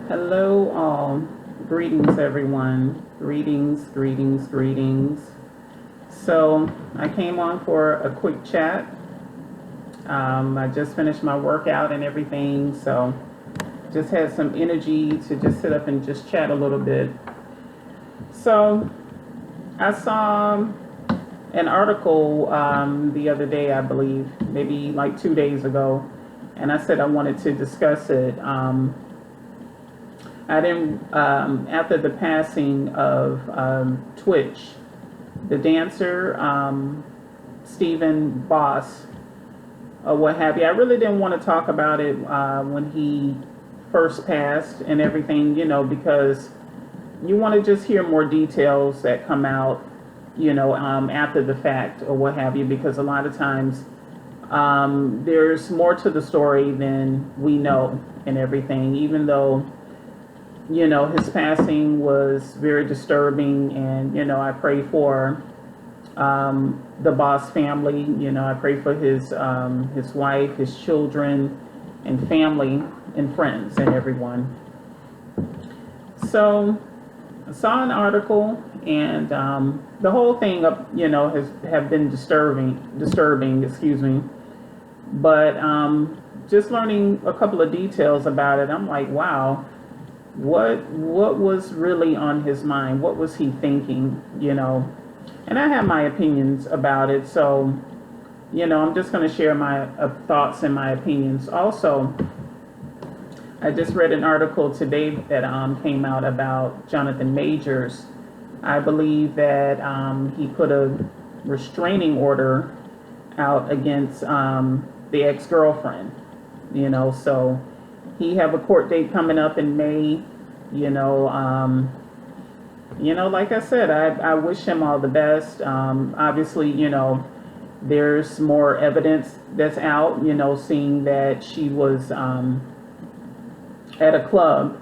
Hello, all. Greetings, everyone. Greetings, greetings, greetings. So, I came on for a quick chat. I just finished my workout and everything, so just had some energy to just sit up and just chat a little bit. So, I saw an article the other day, I believe, maybe like 2 days ago, and I said I wanted to discuss it. I didn't, after the passing of Twitch, the dancer, Stephen Boss, or what have you. I really didn't want to talk about it when he first passed and everything, because you want to just hear more details that come out, after the fact or what have you, because a lot of times there's more to the story than we know and everything, even though his passing was very disturbing, and I pray for the Boss family. I pray for his wife, his children, and family, and friends, and everyone. So, I saw an article, and the whole thing, have been disturbing. Excuse me, but just learning a couple of details about it, I'm like, wow. What was really on his mind? What was he thinking? And I have my opinions about it. So, I'm just going to share my thoughts and my opinions. Also, I just read an article today that came out about Jonathan Majors. I believe that he put a restraining order out against the ex-girlfriend. So he have a court date coming up in May. Like I said, I wish him all the best. Obviously, there's more evidence that's out, seeing that she was at a club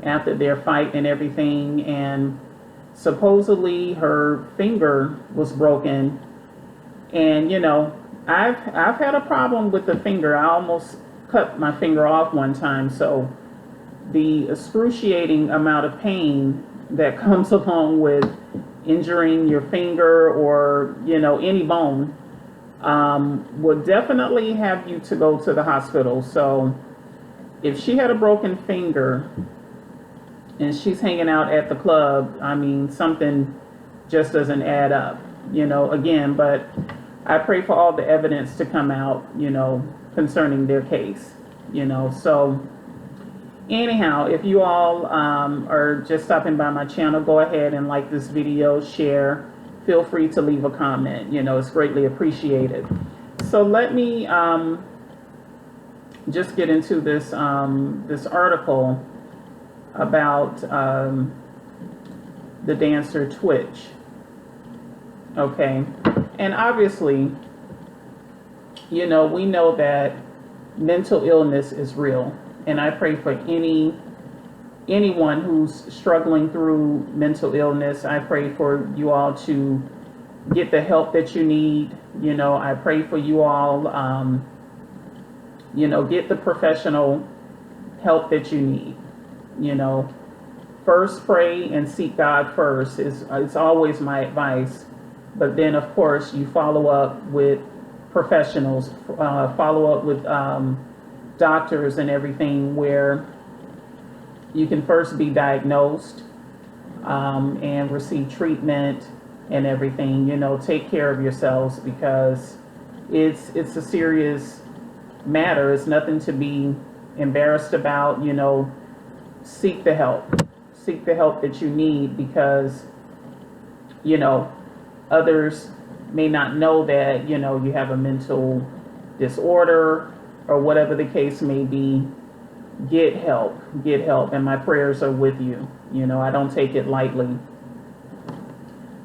after their fight and everything, and supposedly her finger was broken. And I've had a problem with the finger. I almost cut my finger off one time, so the excruciating amount of pain that comes along with injuring your finger or any bone would definitely have you to go to the hospital. So if she had a broken finger and she's hanging out at the club, I mean, something just doesn't add up, again. But I pray for all the evidence to come out, concerning their case, so anyhow, if you all are just stopping by my channel, go ahead and like this video, share, feel free to leave a comment, it's greatly appreciated. So let me just get into this this article about the dancer Twitch. Okay, and obviously we know that mental illness is real, and I pray for anyone who's struggling through mental illness. I pray for you all to get the help that you need. I pray for you all, get the professional help that you need. First pray and seek God first is always my advice. But then, of course, you follow up with professionals, follow up with doctors and everything, where you can first be diagnosed and receive treatment and everything. Take care of yourselves, because it's a serious matter. It's nothing to be embarrassed about. Seek the help that you need, because others may not know that you have a mental disorder or whatever the case may be. Get help, and my prayers are with you. I don't take it lightly.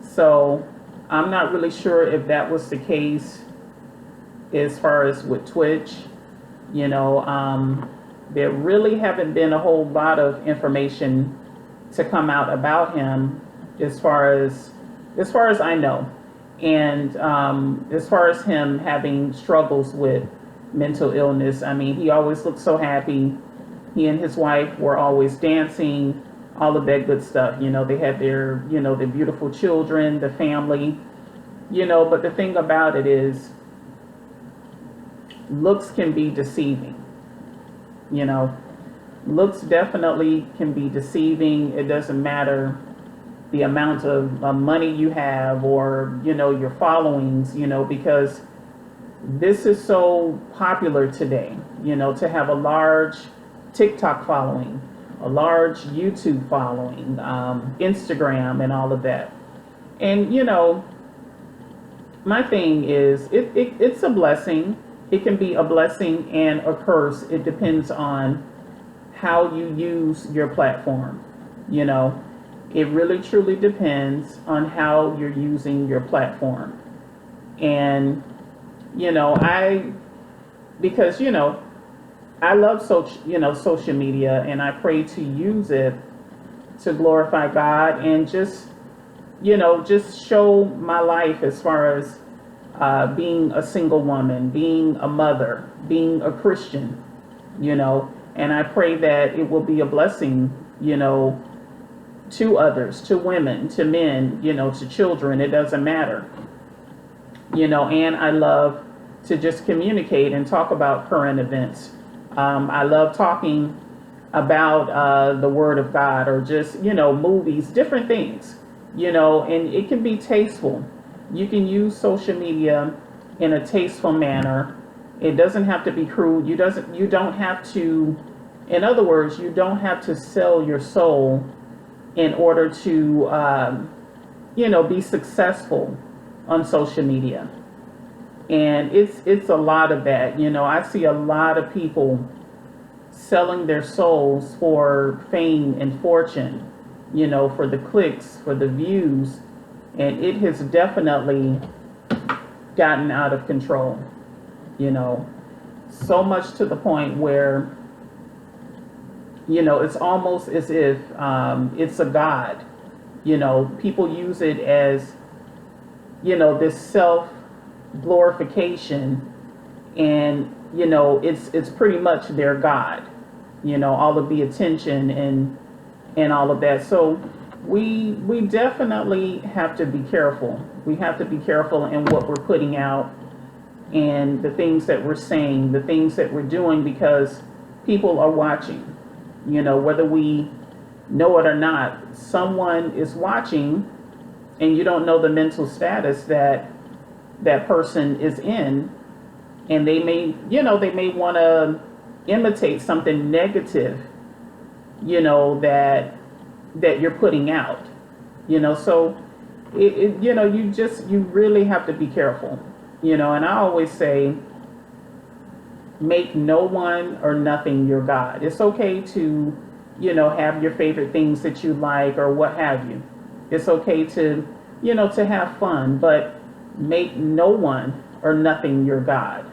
So I'm not really sure if that was the case as far as with Twitch. There really haven't been a whole lot of information to come out about him, as far as I know. And as far as him having struggles with mental illness, I mean, he always looked so happy. He and his wife were always dancing, all of that good stuff. They had their beautiful children, the family, but the thing about it is, looks can be deceiving, you know. Looks definitely can be deceiving. It doesn't matter the amount of money you have or, your followings, because this is so popular today, to have a large TikTok following, a large YouTube following, Instagram, and all of that. And, my thing is, it's a blessing. It can be a blessing and a curse. It depends on how you use your platform. It really truly depends on how you're using your platform. And, I, because, I love social media, and I pray to use it to glorify God and just show my life as far as being a single woman, being a mother, being a Christian, and I pray that it will be a blessing, to others, to women, to men, to children. It doesn't matter, and I love to just communicate and talk about current events. I love talking about the Word of God, or just, movies, different things, and it can be tasteful. You can use social media in a tasteful manner. It doesn't have to be crude. You don't have to, in other words, you don't have to sell your soul in order to, be successful on social media. And it's a lot of that. I see a lot of people selling their souls for fame and fortune, for the clicks, for the views, and it has definitely gotten out of control, so much to the point where, it's almost as if it's a god. People use it as, this self glorification, and it's pretty much their god, all of the attention and all of that. So we definitely have to be careful. We have to be careful in what we're putting out, and the things that we're saying, the things that we're doing, because people are watching. Whether we know it or not, someone is watching, and you don't know the mental status that person is in, and they may want to imitate something negative, that you're putting out, so you really have to be careful, and I always say, make no one or nothing your God. It's okay to, have your favorite things that you like or what have you. It's okay to, to have fun, but make no one or nothing your God,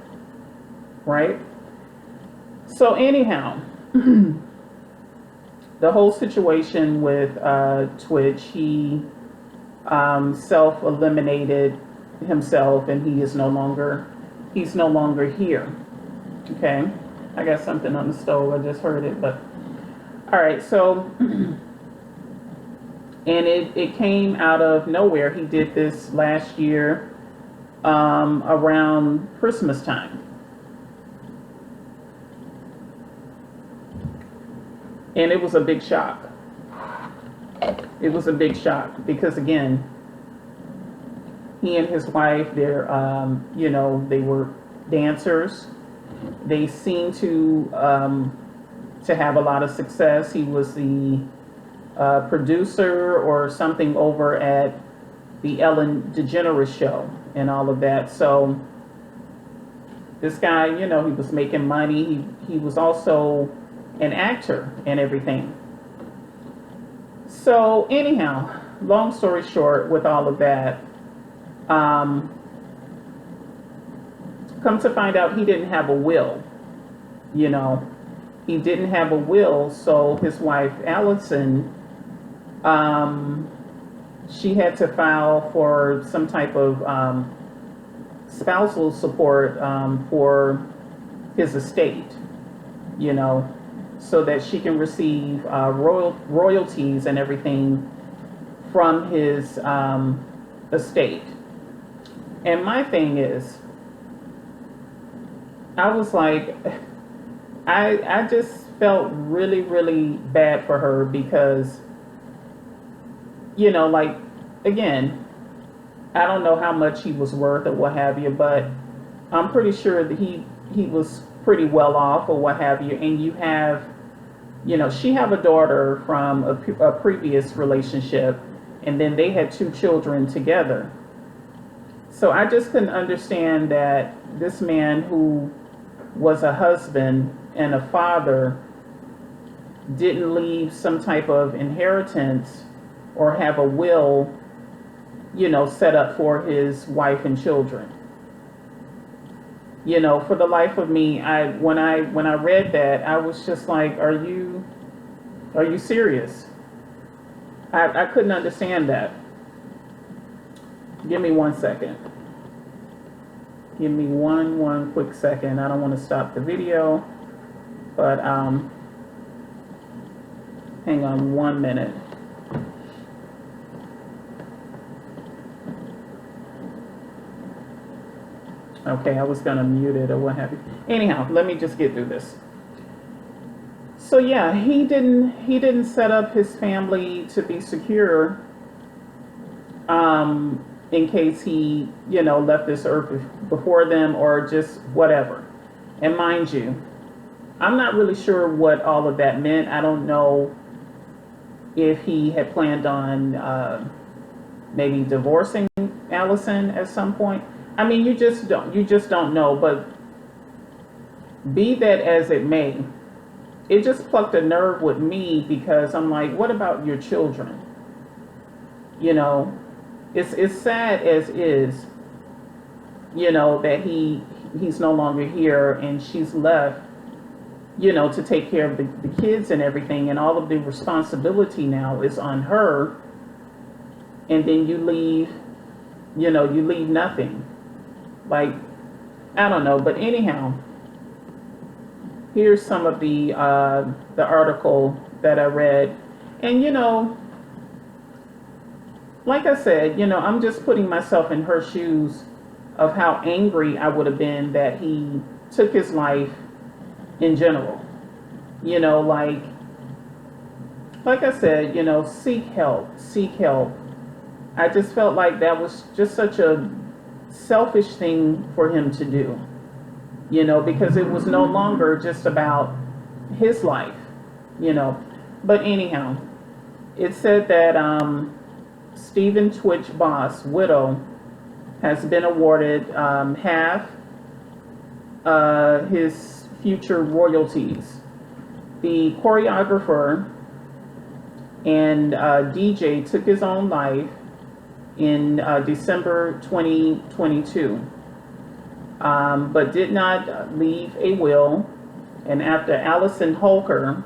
right? So anyhow, the whole situation with Twitch, he self-eliminated himself, and he's no longer here. Okay, I got something on the stove. I just heard it, but all right. So, and it came out of nowhere. He did this last year, around Christmas time, and it was a big shock. It was a big shock because, again, he and his wife, they were dancers. They seemed to have a lot of success. He was the producer or something over at the Ellen DeGeneres show and all of that. So this guy, he was making money. He was also an actor and everything. So anyhow, long story short, with all of that, come to find out, he didn't have a will. He didn't have a will, so his wife Alison, she had to file for some type of spousal support for his estate, so that she can receive royalties and everything from his estate. And my thing is, I was like, I just felt really, really bad for her because, like, again, I don't know how much he was worth or what have you, but I'm pretty sure that he was pretty well off or what have you. And you have, she have a daughter from a previous relationship, and then they had two children together. So I just couldn't understand that this man who was a husband and a father didn't leave some type of inheritance or have a will, set up for his wife and children. For the life of me, when I read that, I was just like, are you serious? I couldn't understand that. Give me 1 second. Give me one quick second. I don't want to stop the video, but hang on 1 minute. Okay, I was gonna mute it or what have you. Anyhow, let me just get through this. So yeah, he didn't set up his family to be secure, in case he, left this earth before them or just whatever. And mind you, I'm not really sure what all of that meant. I don't know if he had planned on maybe divorcing Allison at some point. I mean, you just don't know. But be that as it may, it just plucked a nerve with me because I'm like, what about your children? It's sad as is, that he's no longer here and she's left, to take care of the kids and everything, and all of the responsibility now is on her. And then you leave nothing. Like, I don't know, but anyhow, here's some of the article that I read, and like I said, I'm just putting myself in her shoes of how angry I would have been that he took his life in general. Like I said, seek help. I just felt like that was just such a selfish thing for him to do, because it was no longer just about his life, But anyhow, it said that Stephen Twitch Boss' widow has been awarded half his future royalties. The choreographer and DJ took his own life in December 2022, but did not leave a will. And after Alison Holker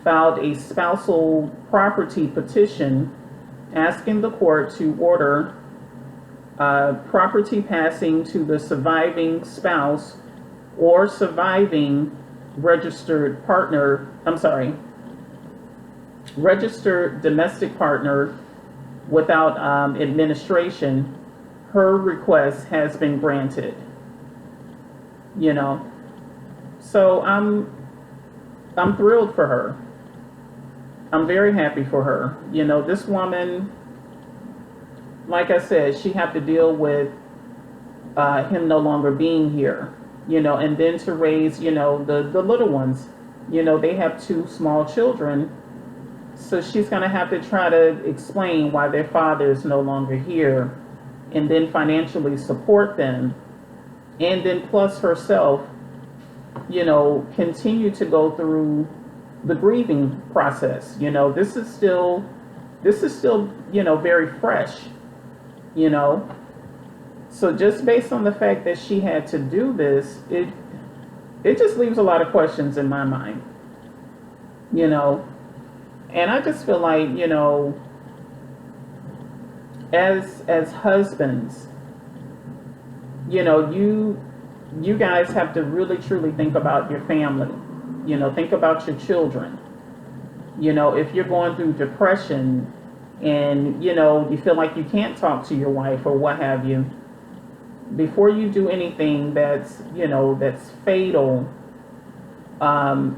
filed a spousal property petition asking the court to order property passing to the surviving spouse or surviving registered domestic partner without administration, her request has been granted. So I'm thrilled for her. I'm very happy for her. This woman, like I said, she had to deal with him no longer being here, and then to raise, the little ones. They have two small children. So she's going to have to try to explain why their father is no longer here, and then financially support them. And then plus herself, continue to go through the grieving process. This is still, very fresh, So just based on the fact that she had to do this, it just leaves a lot of questions in my mind, And I just feel like, as husbands, you guys have to really truly think about your family. You know, think about your children. You know, if you're going through depression and, you know, you feel like you can't talk to your wife or what have you, before you do anything that's, you know, that's fatal, um,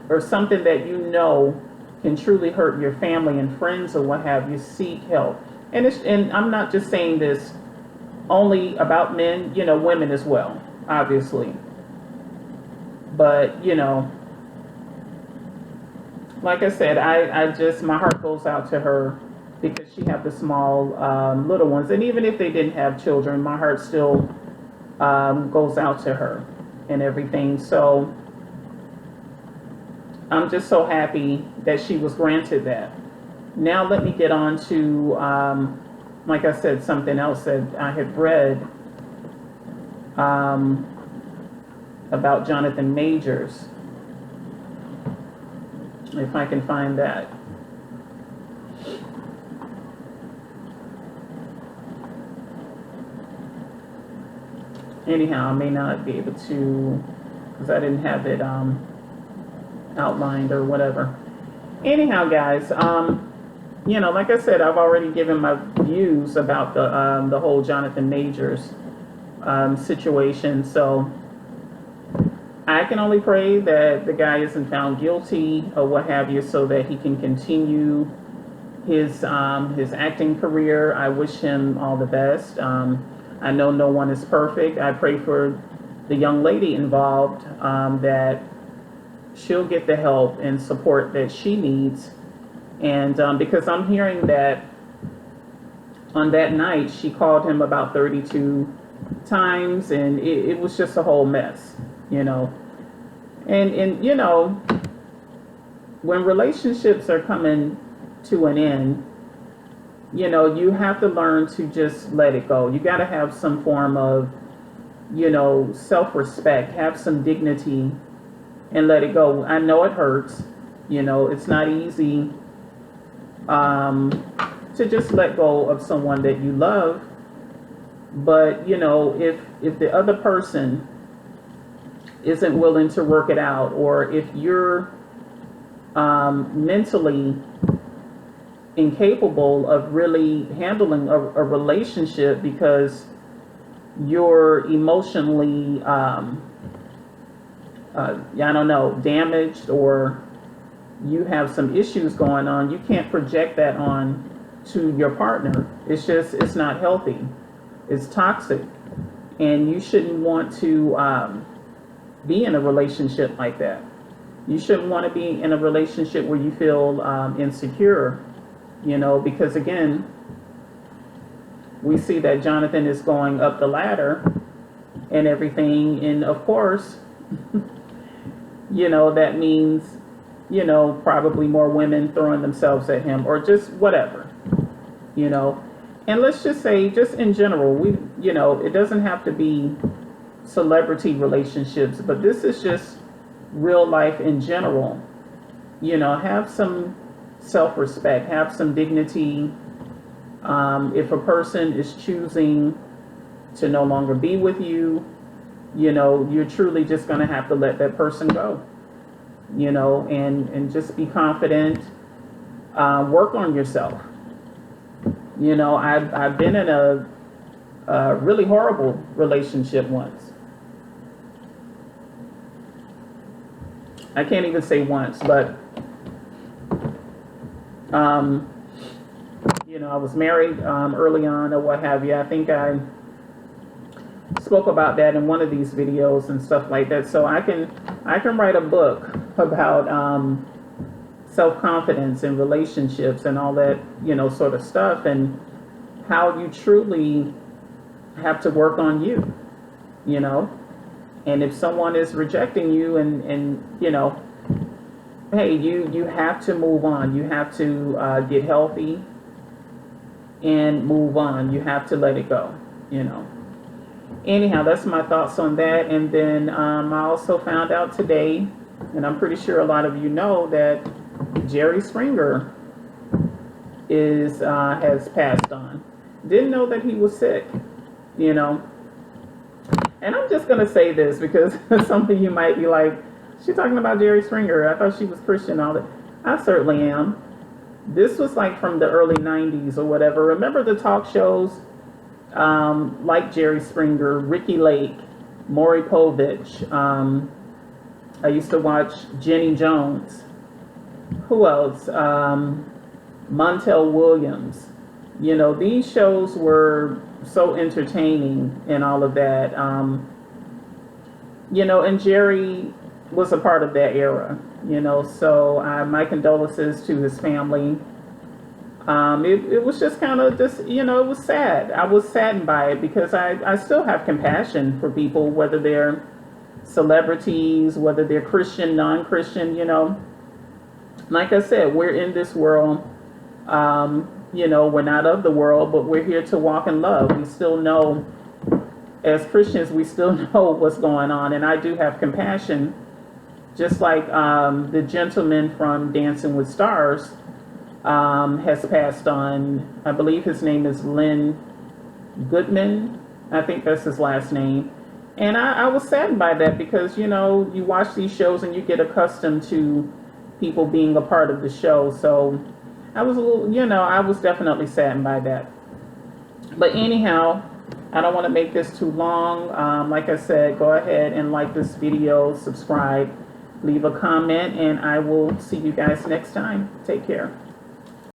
or something that you know can truly hurt your family and friends or what have you, seek help. And I'm not just saying this only about men, you know, women as well, obviously. But, you know, like I said, I just, my heart goes out to her because she have the small little ones. And even if they didn't have children, my heart still goes out to her and everything. So I'm just so happy that she was granted that. Now let me get on to, like I said, something else that I had read um, about Jonathan Majors, if I can find that. Anyhow, I may not be able to, because I didn't have it outlined or whatever. Anyhow, guys, you know, like I said, I've already given my views about the whole Jonathan Majors situation. So I can only pray that the guy isn't found guilty or what have you, so that he can continue his acting career. I wish him all the best. I know no one is perfect. I pray for the young lady involved, that she'll get the help and support that she needs. And because I'm hearing that on that night she called him about 32 times, and it was just a whole mess, you know. And you know, when relationships are coming to an end, you know, you have to learn to just let it go. You got to have some form of, you know, self-respect, have some dignity, and let it go. I know it hurts. You know, it's not easy to just let go of someone that you love. But, you know, if the other person isn't willing to work it out, or if you're mentally incapable of really handling a relationship because you're emotionally, I don't know, damaged, or you have some issues going on, you can't project that on to your partner. It's just, it's not healthy. It's toxic. And you shouldn't want to be in a relationship like that. You shouldn't want to be in a relationship where you feel insecure, you know, because again, we see that Jonathan is going up the ladder and everything. And of course, you know, that means, you know, probably more women throwing themselves at him, or just whatever, you know. And let's just say, just in general, we, you know, it doesn't have to be celebrity relationships, but this is just real life in general. You know, have some self-respect, have some dignity. If a person is choosing to no longer be with you, you know, you're truly just going to have to let that person go, you know, and just be confident, work on yourself. You know, I've been in a really horrible relationship once. I can't even say once, but you know, I was married early on or what have you. I think I spoke about that in one of these videos and stuff like that. So I can write a book about self-confidence in relationships and all that, you know, sort of stuff, and how you truly have to work on you, you know. And if someone is rejecting you, and you know, hey, you have to move on. You have to get healthy and move on. You have to let it go, you know. Anyhow, that's my thoughts on that. And then I also found out today, and I'm pretty sure a lot of you know, that Jerry Springer has passed on. Didn't know that he was sick, you know. And I'm just going to say this because some of you might be like, She's talking about Jerry Springer. I thought she was Christian. All that. I certainly am. This was like from the early '90s or whatever. Remember the talk shows like Jerry Springer, Ricky Lake, Maury Povich. I used to watch Jenny Jones. Who else? Montel Williams. You know, these shows were so entertaining and all of that. You know, and Jerry was a part of that era, you know, so my condolences to his family. It was just kind of just, you know, it was sad. I was saddened by it because I still have compassion for people, whether they're celebrities, whether they're Christian, non-Christian, you know. Like I said, we're in this world. You know, we're not of the world, but we're here to walk in love. We still know, as Christians, we still know what's going on. And I do have compassion, just like the gentleman from Dancing with Stars has passed on. I believe his name is Len Goodman. I think that's his last name. And I was saddened by that because, you know, you watch these shows and you get accustomed to people being a part of the show. So I was a little, you know, I was definitely saddened by that. But anyhow, I don't want to make this too long. Like I said, go ahead and like this video, subscribe, leave a comment, and I will see you guys next time. Take care.